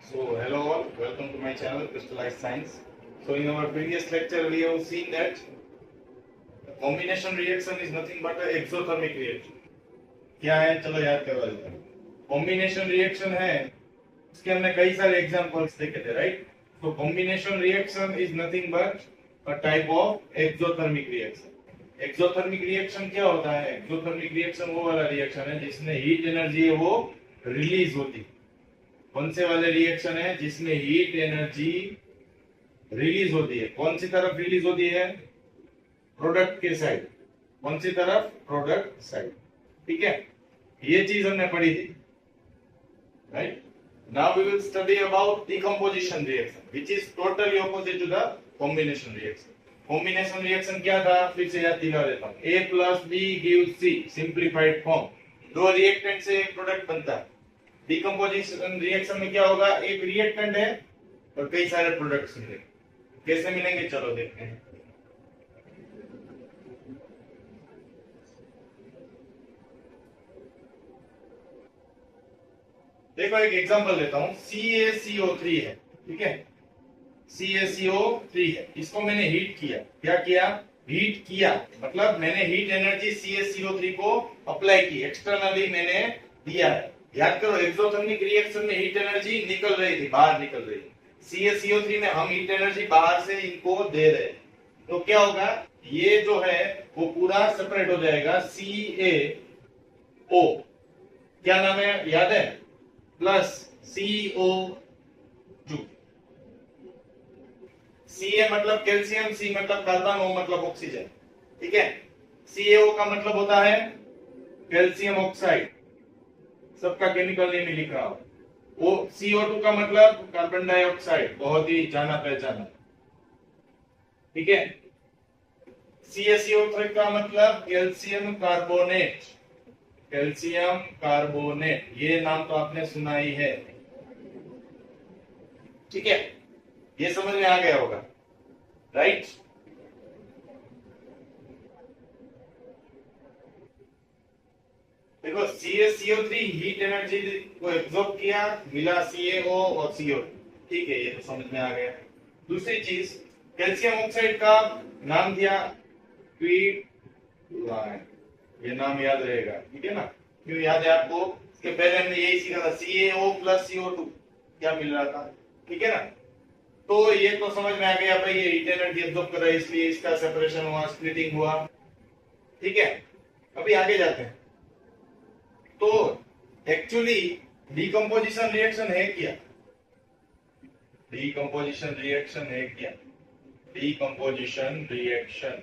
So, hello all, welcome to my channel Crystallized Science. So, in our previous lecture, we have seen that combination reaction is nothing but an exothermic reaction. क्या है, चलो याद करवा देते हैं. Combination reaction है, इसके हमने कई सारे एग्जांपल्स देखे थे, राइट? तो combination reaction is nothing but a type of exothermic reaction. Exothermic reaction क्या होता है? एक्सोथर्मिक रिएक्शन वो वाला रिएक्शन है जिसमें हीट एनर्जी है वो रिलीज होती है. कौन से वाले रिएक्शन है जिसमें हीट एनर्जी रिलीज होती है? कौन सी तरफ रिलीज होती है? प्रोडक्ट के साइड. कौन सी तरफ? Product side. ठीक है, ये चीज हमने पढ़ी थी, right? Now we will study about decomposition reaction which is totally opposite to the combination reaction. Combination reaction क्या था? फिर से याद दिला देता हूं. A plus B gives C, simplified form. दो रिएक्टेंट से एक प्रोडक्ट बनता है. डिकम्पोजिशन रिएक्शन में क्या होगा? एक रिएक्टेंट है और कई सारे प्रोडक्ट्स मिलेंगे. कैसे मिलेंगे चलो देखते हैं. देखो एक एग्जांपल लेता हूं. CaCO3 है, ठीक है? CaCO3 है, इसको मैंने हीट किया. क्या किया? हीट किया मतलब मैंने हीट एनर्जी CaCO3 को अप्लाई की, एक्सटर्नली मैंने दिया है. याद करो, एक्सोथर्मिक रिएक्शन में हीट एनर्जी निकल रही थी, बाहर निकल रही थी. CaCO3 में हम हीट एनर्जी बाहर से इनको दे रहे हैं. तो क्या होगा? ये जो है वो पूरा सेपरेट हो जाएगा. CaO क्या नाम है याद है? Plus CO2. Ca मतलब कैल्शियम, C मतलब कार्बन, O मतलब ऑक्सीजन. ठीक है? CaO का मतलब होता है कैल्शियम ऑक्साइड. सबका केमिकल नेम लिख रहा हूं. वो CO2 का मतलब कार्बन डाइऑक्साइड, बहुत ही जाना पहचाना. ठीक है? CaCO3 का मतलब कैल्शियम कार्बोनेट. कैल्शियम कार्बोनेट, ये नाम तो आपने सुना ही है. ठीक है, ये समझ में आ गया होगा, राइट? देखो CaCO3 हीट एनर्जी को एब्जॉर्ब किया, मिला CaO और CO. ठीक है, ये तो समझ में आ गया. दूसरी चीज, कैल्शियम ऑक्साइड का नाम दिया क्वीट. ये नाम याद रहेगा, ठीक है ना? क्यों याद है आपको? इसके पहले हमने यही सीखा था, CaO प्लस CO2 क्या मिल रहा था. ठीक है ना? तो ये तो समझ में आ गया भाई, ये हीट एनर्जी एब्जॉर्ब कर रहा है इसलिए इसका सेपरेशन हुआ, स्प्लिटिंग हुआ. ठीक है, अभी आगे जाते हैं. तो एक्चुअली डिकम्पोजिशन रिएक्शन है क्या? डिकम्पोजिशन रिएक्शन है क्या? डिकम्पोजिशन रिएक्शन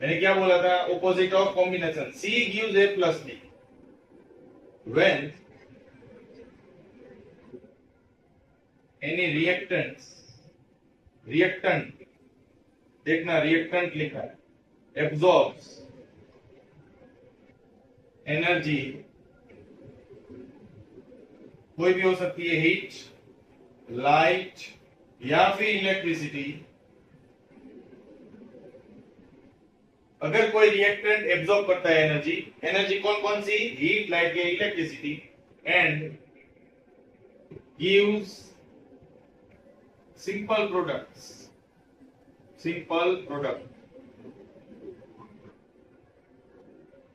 मैंने क्या बोला था? Opposite of combination. C gives A plus B. When any reactant, देखना रिएक्टेंट लिखा है, absorbs एनर्जी, कोई भी हो सकती है, हीट, लाइट या फिर इलेक्ट्रिसिटी. अगर कोई रिएक्टेंट एब्जॉर्ब करता है एनर्जी, एनर्जी कौन कौन सी? हीट, लाइट या electricity, and gives simple products. Simple product,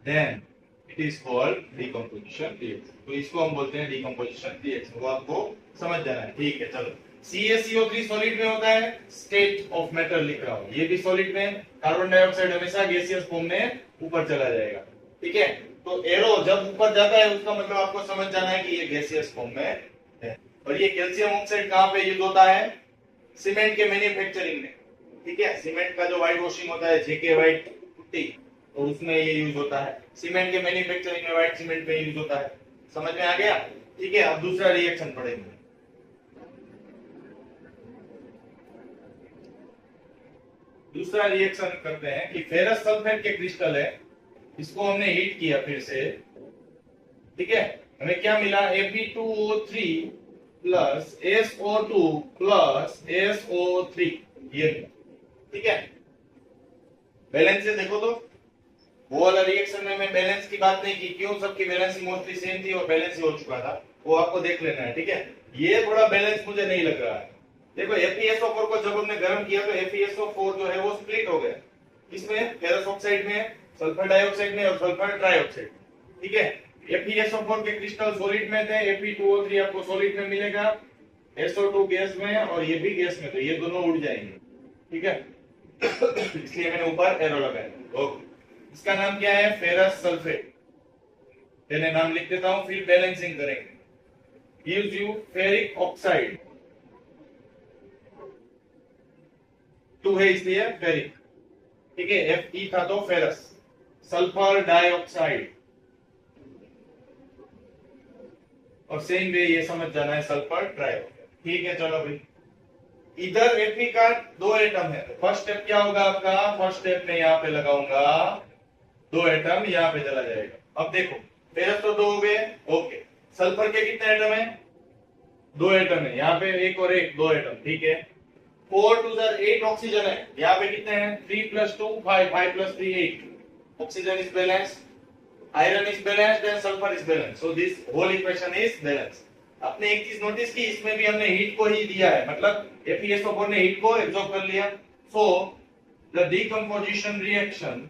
then it is called decomposition reaction. तो इसको हम बोलते हैं डिकम्पोजिशन रिएक्शन. वो आपको समझ जाना है. ठीक है, चलो. CaCO3 सॉलिड में होता है, स्टेट ऑफ मैटर लिख रहा हूं. ये भी सॉलिड में. कार्बन डाइऑक्साइड हमेशा गैसियस फॉर्म में ऊपर चला जाएगा. ठीक है, तो एरो जब ऊपर जाता है उसका मतलब आपको समझ जाना है कि ये गैसियस फॉर्म में है. और ये कैल्शियम ऑक्साइड कहां पे यूज होता है? सीमेंट के मैन्युफैक्चरिंग में. ठीक है, सीमेंट का जो व्हाइट वॉशिंग होता है, जेके व्हाइट पुट्टी, तो उसमें ये यूज होता है. सीमेंट के मैन्युफैक्चरिंग में व्हाइट सीमेंट में यूज होता है. समझ में आ गया? ठीक है, अब दूसरा रिएक्शन पढ़ेंगे. दूसरा रिएक्शन करते हैं कि फेरस सल्फेट के क्रिस्टल है, इसको हमने हीट किया फिर से. ठीक है, हमें क्या मिला? Fe2O3 plus SO2 plus SO3, ये. ठीक है, बैलेंस से देखो तो वो वाला रिएक्शन में मैं बैलेंस की बात नहीं की. क्यों? सबकी बैलेंस मोस्टली सेम थी और बैलेंस ही हो चुका था. वो आपको देख लेना है, ठीक है। ये थोड़ा बैलेंस मुझे नहीं लग रहा है। देखो FeSO4 को जब हमने गर्म किया तो FeSO4 जो है वो स्प्लिट हो गया, इसमें फेरस ऑक्साइड में, सल्फर डाइऑक्साइड में और सल्फर ट्राइऑक्साइड, ठीक है। FeSO4 के क्रिस्टल सॉलिड में थे, Fe2O3 आपको सॉलिड में मिलेगा, SO2 गैस में और ये भी गैस में, तो ये दोनों उड़ जाएंगे, ठीक है। इसलिए मैंने ऊपर एरो लगाया। ओके, इसका नाम क्या है? Ferrous sulphate. पहले नाम लिख देता हूं, फिर बैलेंसिंग करेंगे। गिव्स यू फेरिक ऑक्साइड, 2 है इसलिए फेरिक, ठीक है। Fe था तो फेरस। सल्फर डाइऑक्साइड, और सेम वे ये समझ जाना है सल्फर ट्राइऑक्साइड, ठीक है। चलो भाई, इधर Fe का 2 एटम है, फर्स्ट स्टेप क्या होगा आपका? फर्स्ट स्टेप में यहाँ पे लगाऊंगा 2 एटम, यहाँ पे चला जाएगा। अब देखो, फेरस तो 2 हो गए, ओके। सल्फर के कितने एटम है? 2 एटम है, यहाँ पे 1 और 1, 2 एटम, ठीक है। 4 to the 8 ऑक्सीजन है, यहाँ पे कितने हैं? 3 + 2 5, 5 + 3 8। Oxygen is balanced, iron is balanced and sulphur is balanced, so this whole equation is balanced. आपने एक चीज नोटिस की, इसमें भी हमने हीट को ही दिया है, मतलब FeSO4 ने हीट को एब्जॉर्ब कर लिया। So the decomposition reaction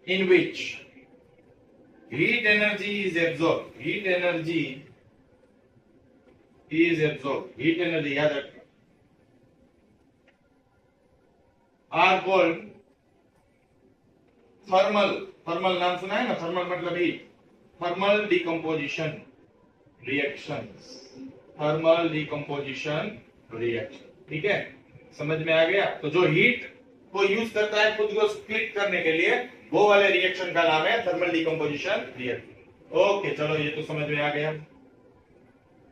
in which heat energy is absorbed, heat energy याद रखना, are called थर्मल नाम सुना है ना, थर्मल मतलब हीट, थर्मल डिकम्पोजिशन रिएक्शन, ठीक है। समझ में आ गया? तो जो हीट को यूज करता है खुद को स्प्लिट करने के लिए, वो वाले रिएक्शन का नाम है थर्मल डिकम्पोजिशन रिएक्शन। ओके, चलो ये तो समझ में आ गया।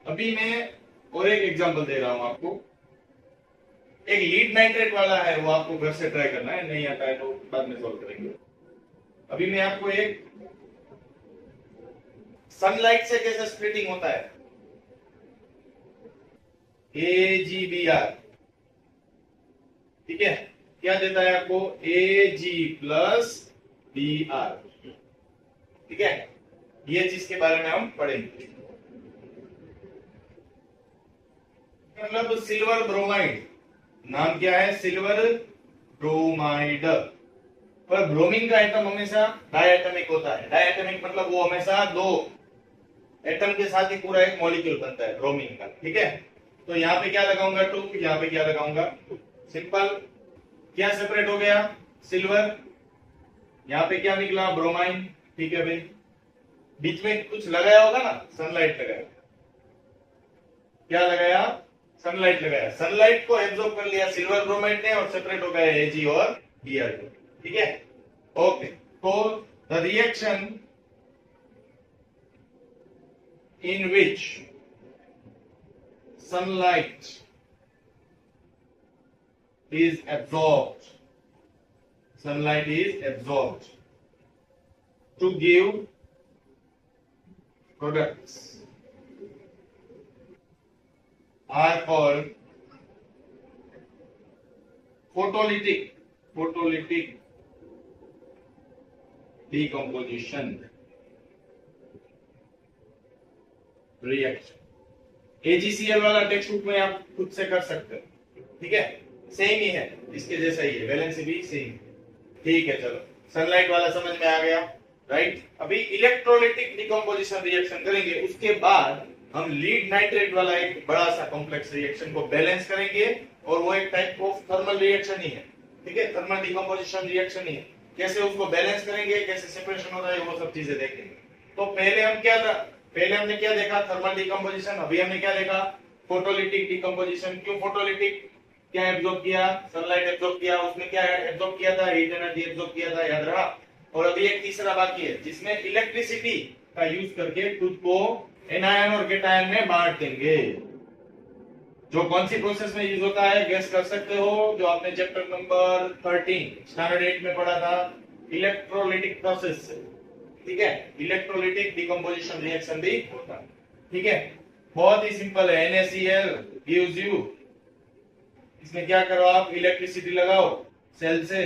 अभी मैं और एक एग्जांपल दे रहा हूं आपको। एक लीड नाइट्रेट वाला है, वो आपको घर से ट्राई करना है, नहीं आता है तो बाद में सॉल्व करेंगे। अभी मैं आपको एक सनलाइट से कैसे स्प्लिटिंग होता है, AgBr, ठीक है। क्या देता है आपको? Ag+Br, ठीक है। ये चीज के बारे में हम पढ़ेंगे। मतलब सिल्वर ब्रोमाइड, नाम क्या है? Silver bromide. पर ब्रोमीन का एटम हमेशा डायटोमिक होता है। डायटोमिक मतलब वो हमेशा 2 एटम के साथ ही पूरा एक मॉलिक्यूल बनता है ब्रोमीन का, ठीक है। तो यहाँ पे क्या लगाऊंगा? 2, यहाँ पे क्या लगाऊंगा? सिंपल। क्या सेपरेट हो गया? सिल्वर। यहाँ पे क्या निकला? ब्रोमाइन, ठीक है भाई। बीच में कुछ लगाया होगा ना, सनलाइट लगाया। क्या लगाया? सनलाइट लगाया। सनलाइट को एब्जॉर्ब कर लिया सिल्वर ब्रोमाइड ने और सेपरेट हो गया Ag और Br, ठीक है। ओके, तो the reaction in which sunlight is absorbed to give products are called photolytic decomposition reaction. AgCl वाला टेक्स्ट बुक में आप खुद से कर सकते हो, ठीक है। सेम ही है, इसके जैसा ही है, वैलेंसी भी सेम, ठीक है। चलो, सनलाइट वाला समझ में आ गया, राइट। अभी इलेक्ट्रोलाइटिक डिकम्पोजिशन रिएक्शन करेंगे, उसके बाद हम लीड नाइट्रेट वाला एक बड़ा सा कॉम्प्लेक्स रिएक्शन को बैलेंस करेंगे, और वो एक टाइप ऑफ थर्मल रिएक्शन ही है, ठीक है। थर्मल डिकम्पोजिशन रिएक्शन ही है। कैसे उसको बैलेंस करेंगे, कैसे सेपरेशन होता है, वो सब चीजें देखेंगे। तो पहले हमने क्या देखा? Thermal decomposition. अभी हमने क्या देखा? Photolytic decomposition. क्यों फोटोलिटिक? क्या एब्जॉर्ब किया? सनलाइट एब्जॉर्ब किया। उसमें क्या एब्जॉर्ब किया था? हीट एनर्जी एब्जॉर्ब किया था, याद रहा। और अभी एक तीसरा बाकी है, जिसमें इलेक्ट्रिसिटी का यूज करके खुद को एनायन और केटायन में बांट देंगे। जो कौन सी प्रोसेस में यूज होता है, गेस कर सकते हो? जो आपने चैप्टर नंबर 13 स्टैंडर्ड 8 में पढ़ा था, इलेक्ट्रोलिटिक प्रोसेस, ठीक है। इलेक्ट्रोलिटिक डिकम्पोजिशन रिएक्शन भी होता है, ठीक है। बहुत ही सिंपल है। NaCl गिव्स यू, इसमें क्या करो आप? इलेक्ट्रिसिटी लगाओ सेल से,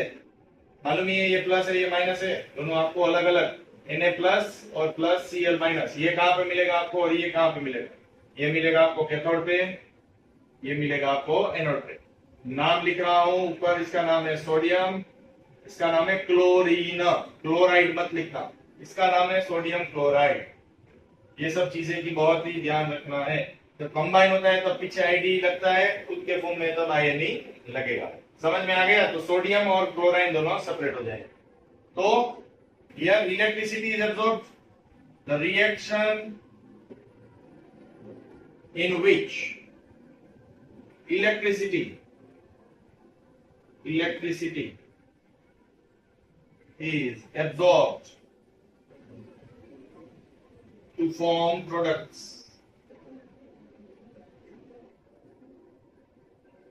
मालूम ही है ये प्लस है ये माइनस है, दोनों आपको अलग अलग Na प्लस और प्लस Cl माइनस, ये कहां पे मिलेगा आपको और ये कहां पे मिलेगा? ये मिलेगा आपको कैथोड पे, ये मिलेगा आपको एनोड पे। नाम लिख रहा हूं ऊपर, इसका नाम है सोडियम, इसका नाम है क्लोरीन, क्लोराइड मत लिखना, इसका नाम है सोडियम क्लोराइड। ये सब चीजें की बहुत ही ध्यान रखना है। जब कंबाइन होता है तब पीछे आईडी लगता है, खुद के फॉर्म में तब आयन लगेगा। समझ में आ गया? तो सोडियम और क्लोराइन दोनों सेपरेट हो जाएंगे। तो here electricity is absorbed, the reaction in which electricity is absorbed to form products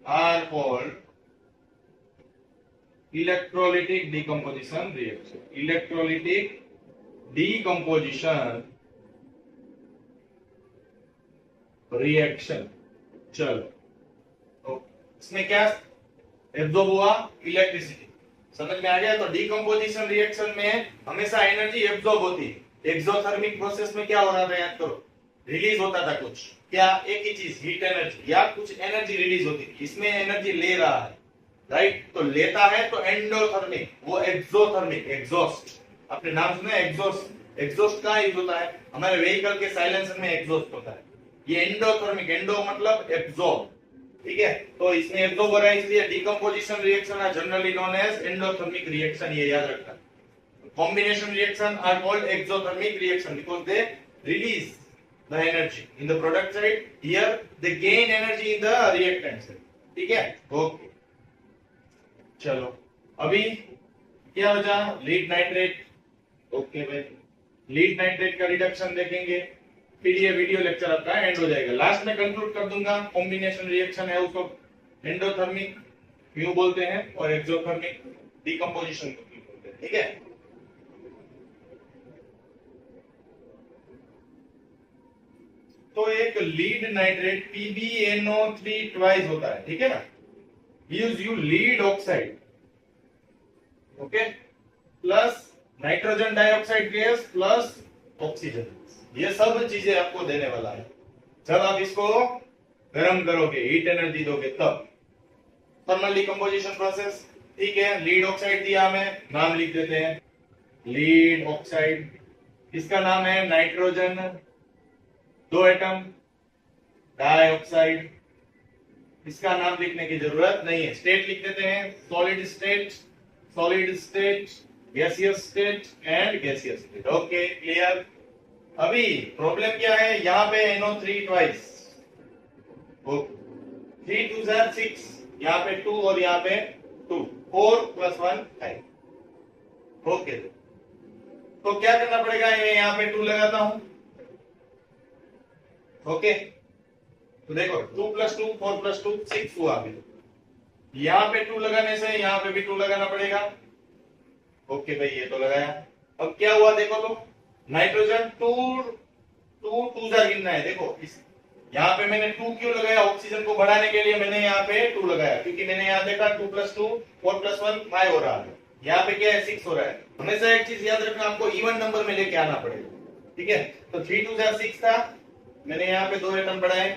are called electrolytic decomposition reaction. Electrolytic decomposition reaction. चलो, तो इसमें क्या एब्जॉर्ब हुआ? इलेक्ट्रिसिटी। समझ में आ गया? तो डिकम्पोजिशन रिएक्शन में हमेशा एनर्जी एब्जॉर्ब होती है। एक्सोथर्मिक प्रोसेस में क्या हो रहा था? याद करो, रिलीज होता था कुछ, क्या? एक ही चीज, हीट एनर्जी या कुछ एनर्जी रिलीज होती थी। इसमें एनर्जी ले रहा है, राइट? तो लेता है तो एंडोथर्मिक, वो एक्सोथर्मिक, एग्जॉस्ट। आपने नाम सुना है एग्जॉस्ट? एग्जॉस्ट कहाँ यूज होता है? हमारे व्हीकल के साइलेंसर में एग्जॉस्ट होता है। ये एंडोथर्मिक, एंडो मतलब एब्जॉर्ब, ठीक है? तो इसमें एब्जॉर्ब हो रहा है, इसलिए decomposition reaction are generally known as endothermic reaction, ये याद रखना। Combination reaction are called exothermic reaction because they release the energy in the product side, here they gain energy in the reactant side, ठीक है? Okay, चलो अभी क्या बचा? Lead nitrate. Okay भाई, लीड नाइट्रेट का रिडक्शन देखेंगे, फिर ये वीडियो लेक्चर आपका एंड हो जाएगा। लास्ट में कंक्लूड कर दूंगा, कॉम्बिनेशन रिएक्शन है उसको एंडोथर्मिक क्यों बोलते हैं और एक्सोथर्मिक डिकम्पोजिशन क्यों बोलते हैं, ठीक है? तो एक लीड नाइट्रेट PbNO3 ट्वाइस होता है, ठीक है ना? Use you lead oxide, okay, plus nitrogen dioxide gas plus oxygen, ये सब चीजें आपको देने वाला है। जब आप इसको गर्म करोगे, हीट एनर्जी दोगे, तब थर्मल डिकम्पोजिशन प्रोसेस, ठीक है? लीड ऑक्साइड दिया हमें, नाम लिख देते हैं लीड ऑक्साइड, इसका नाम है नाइट्रोजन, 2 एटम, डाइऑक्साइड, इसका नाम लिखने की जरूरत नहीं है, स्टेट लिख देते हैं, solid state, gaseous state and gaseous state. Okay, clear? अभी प्रॉब्लम क्या है? यहाँ पे NO3 ट्वाइस, 3 2 6, यहाँ पे 2 और यहाँ पे 2, 4 + 1 5। ओके, तो क्या करना पड़ेगा? यहाँ पे 2 लगाता हूं, ओके, तो देखो 2 + 2 4 + 2 6 हुआ। अभी यहाँ पे 2 लगाने से यहाँ पे भी 2 लगाना पड़ेगा। ओके भाई, ये तो लगाया। अब क्या हुआ देखो तो, नाइट्रोजन 2 गिनना है। देखो यहाँ पे मैंने 2 क्यों लगाया? ऑक्सीजन को बढ़ाने के लिए मैंने यहाँ पे 2 लगाया, क्योंकि मैंने यहाँ देखा 2 + 2 4 + 1 5 हो रहा है, यहाँ पे क्या है 6 हो रहा है। हमेशा एक चीज याद रखना, आपको इवन नंबर में लेके आना पड़ेगा, ठीक है? तो 3 2 6 था, मैंने यहाँ पे 2 एटम बढ़ाए,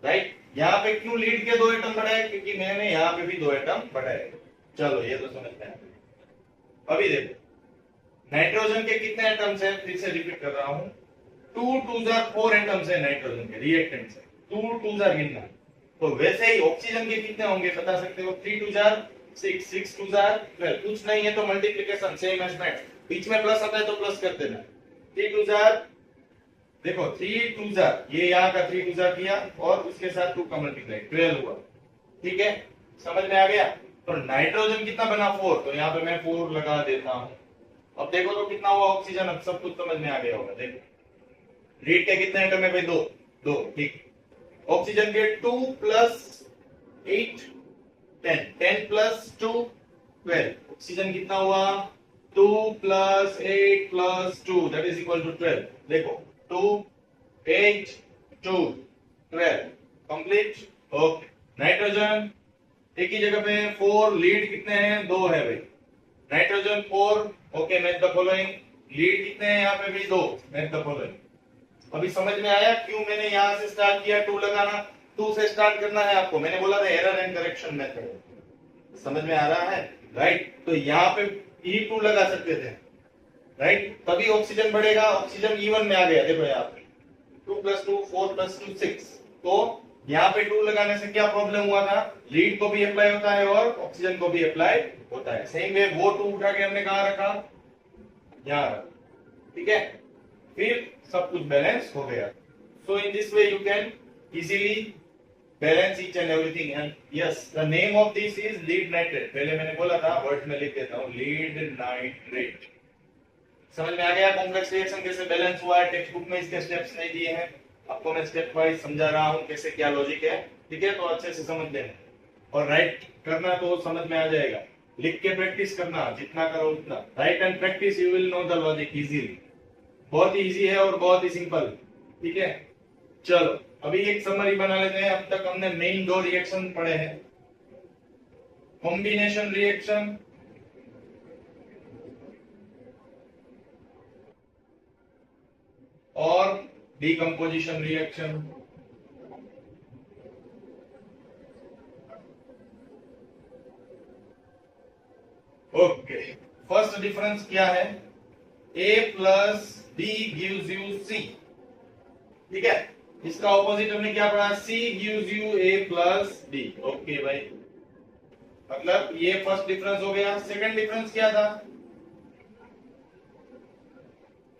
राइट? यहाँ पे क्यों लीड के 2 एटम बढ़ाए? क्योंकि मैंने यहाँ पे भी 2 एटम बढ़ाए। चलो ये तो समझते हैं। अभी देखो नाइट्रोजन के कितने एटम्स हैं? फिर से रिपीट कर रहा हूं, 2 2 4 एटम्स है नाइट्रोजन के रिएक्टेंट से, 2 2 गिनना। तो वैसे ही ऑक्सीजन के कितने होंगे बता सकते हो? 3 2 6, 6 2 12। कुछ नहीं है तो मल्टीप्लिकेशन सेम एज दैट, बीच में प्लस आता है तो प्लस कर देना। 3 2 देखो 3 2 ये यहाँ का 3 2 किया और उसके साथ 2 का मल्टीप्लाई 12 हुआ, ठीक है? समझ में आ गया? तो नाइट्रोजन कितना बना? 4, तो यहाँ पे मैं 4 लगा देता हूं। अब देखो तो कितना हुआ ऑक्सीजन? अब सब कुछ समझ में आ गया होगा। देखो लीड के कितने एटम है भाई? 2, ठीक। ऑक्सीजन के 2 + 8 10, 10 + 2 12। ऑक्सीजन कितना हुआ? 2 + 8 + 2 दैट इज इक्वल टू 12। देखो 2 8 2 12 कंप्लीट। ओके, नाइट्रोजन एक ही जगह पे 4, लीड कितने हैं? 2 है भाई, nitrogen 4, okay, match the following. Lead कितने हैं यहाँ पे भी? 2, मैच द फॉलोइंग। अभी समझ में आया क्यों मैंने यहाँ से स्टार्ट किया 2 लगाना? 2 से स्टार्ट करना है आपको, मैंने बोला था एरर एंड करेक्शन मेथड। समझ में आ रहा है? राइट, तो यहाँ पे E2 लगा सकते थे, राइट, तभी ऑक्सीजन बढ़ेगा। ऑक्सीजन E1 में आ गया, देखो यहाँ पे 2 + 2 4 + 2 6। तो यहाँ पे 2 लगाने से क्या प्रॉब्लम हुआ था? लीड को भी अप्लाई होता है और ऑक्सीजन को भी अप्लाई होता है। सेम वे वो 2 उठा के हमने कहा रखा? यहाँ रखा, ठीक है, फिर सब कुछ बैलेंस हो गया। So in this way you can easily balance each and everything. And yes, the name of this is lead nitrate. पहले मैंने बोला था, वर्ड में लिख देता हूँ, लीड नाइट्रेट। समझ में आ गया कॉम्प्लेक्स रिएक्शन कैसे बैलेंस हुआ है? टेक्स्ट बुक में इसके स्टेप्स नहीं दिए हैं, आपको मैं स्टेप वाइज समझा रहा हूँ कैसे क्या लॉजिक है, ठीक है, तो अच्छे से समझ लेना। और राइट करना तो समझ में आ जाएगा, लिख के प्रैक्टिस करना, जितना करो उतना। Right and practice you will know the logic easily. बहुत ही इजी है और बहुत ही सिंपल, ठीक है। चलो अभी एक समरी बना लेते हैं। अब तक हमने मेन 2 रिएक्शन पढ़े हैं, कॉम्बिनेशन रिएक्शन और decomposition reaction. Okay, first difference क्या है? A + B gives you C, ठीक है। इसका ऑपोजिट हमने क्या पढ़ा? C gives you A + B। Okay भाई, मतलब ये फर्स्ट डिफरेंस हो गया। सेकंड डिफरेंस क्या था?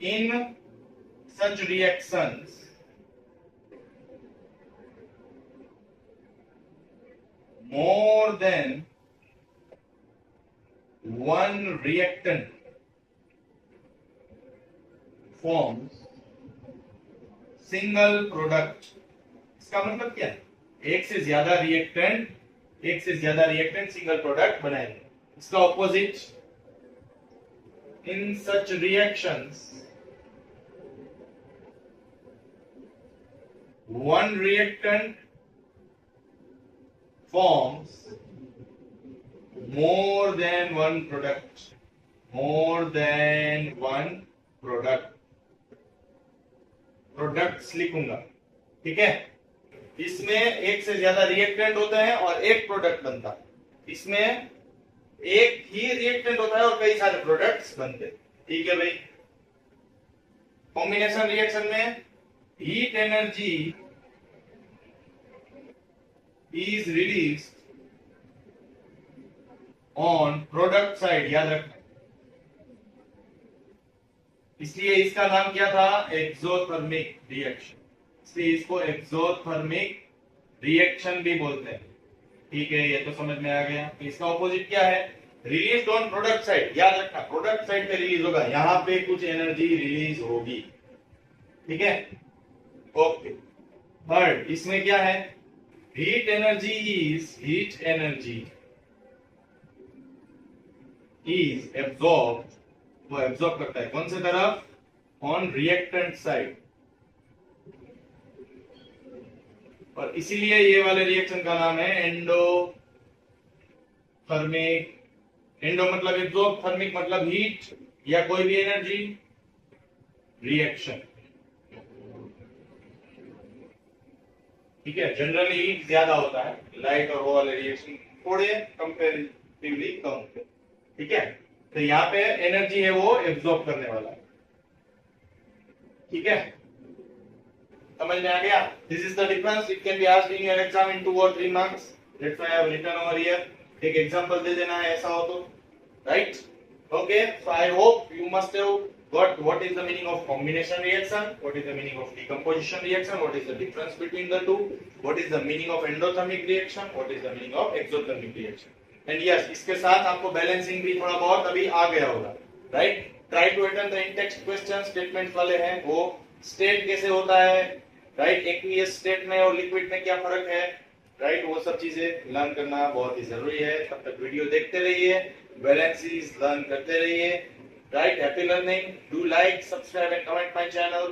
इन such reactions more than one reactant forms single product। इसका मतलब क्या है? एक से ज्यादा रिएक्टेंट सिंगल प्रोडक्ट बनाएंगे। इसका opposite, in such reactions one reactant forms more than one product। Products लिखूंगा, ठीक है। इसमें एक से ज्यादा रिएक्टेंट होते हैं और एक प्रोडक्ट बनता है। इसमें एक ही रिएक्टेंट होता है और कई सारे प्रोडक्ट्स बनते हैं, ठीक है भाई। कॉम्बिनेशन रिएक्शन में heat energy is released on product side, याद रखना। इसलिए इसका नाम क्या था? Exothermic reaction. इसलिए इसको एक्सोथर्मिक रिएक्शन भी बोलते हैं, ठीक है, ये तो समझ में आ गया। तो इसका ऑपोजिट क्या है? रिलीज ऑन प्रोडक्ट साइड, याद रखना, प्रोडक्ट साइड पे रिलीज होगा, यहां पे कुछ एनर्जी रिलीज होगी, ठीक है, ओके। थर्ड, इसमें क्या है? हीट एनर्जी इज एब्सॉर्ब, वो एब्सॉर्ब करता है कौन से तरफ? On reactant side. और इसीलिए ये वाले रिएक्शन का नाम है एंडोथर्मिक। एंडो मतलब एब्सॉर्ब, थर्मिक मतलब हीट या कोई भी एनर्जी रिएक्शन, ठीक है। जनरली ज्यादा होता है, लाइट और वो वाले रिएक्शन थोड़े कंपेरेटिवली कम होते हैं, ठीक है। तो यहाँ पे एनर्जी है वो एब्सॉर्ब करने वाला है, ठीक है, समझ में आ गया? This is the difference. It can be asked in your exam in 2 or 3 marks, that's why I have written over here. एक एग्जांपल दे देना है ऐसा हो तो, right, okay. So I hope you must have got what is the meaning of combination reaction, what is the meaning of decomposition reaction, what is the difference between the two, what is the meaning of endothermic reaction, what is the meaning of exothermic reaction, and yes, इसके साथ आपको balancing भी थोड़ा बहुत अभी आ गया होगा, right. Try to attend the in text question, statement वाले हैं वो, स्टेट कैसे होता है, राइट, एक्वियस स्टेट में और लिक्विड में क्या फर्क है, राइट, वो सब चीजें लर्न करना बहुत ही जरूरी है। तब तक वीडियो देखते रहिए, बैलेंसेस लर्न करते रहिए, right? Happy learning. Do like, subscribe and comment my channel.